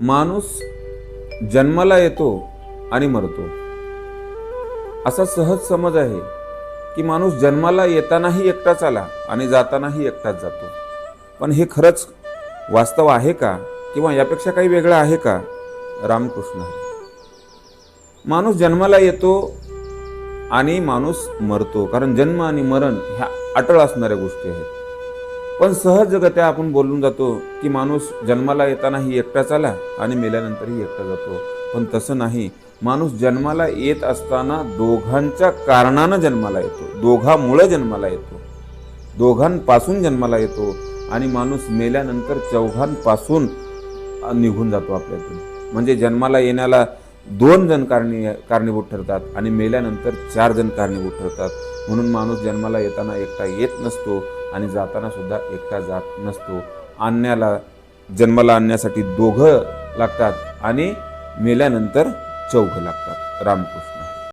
माणूस जन्माला येतो आणि मरतो असा सहज समज आहे की माणूस जन्माला येतानाही एकटाच आला आणि जातानाही एकटाच जातो. पण हे खरंच वास्तव आहे का, किंवा यापेक्षा काही वेगळं आहे का? रामकृष्ण हरी. माणूस जन्माला येतो आणि माणूस मरतो, कारण जन्म आणि मरण ह्या अटळ असणाऱ्या गोष्टी आहेत. पण सहजगत्या आपण बोलून जातो की माणूस जन्माला येतानाही एकटाच आला आणि मेल्यानंतरही एकटा जातो. पण तसं नाही. माणूस जन्माला येत असताना दोघांच्या कारणानं जन्माला येतो, दोघांमुळे जन्माला येतो, दोघांपासून जन्माला येतो. आणि माणूस मेल्यानंतर चौघांपासून निघून जातो आपल्यातून. म्हणजे जन्माला येण्याला 2 जण कारणीभूत ठरतात आणि मेल्यानंतर 4 जण कारणीभूत ठरतात. म्हणून माणूस जन्माला येताना एकटा येत नसतो आणि जाताना सुद्धा एकटा जात नसतो. जन्माला आणण्यासाठी 2 लागतात आणि मेल्यानंतर 4 लागतात. रामकृष्ण.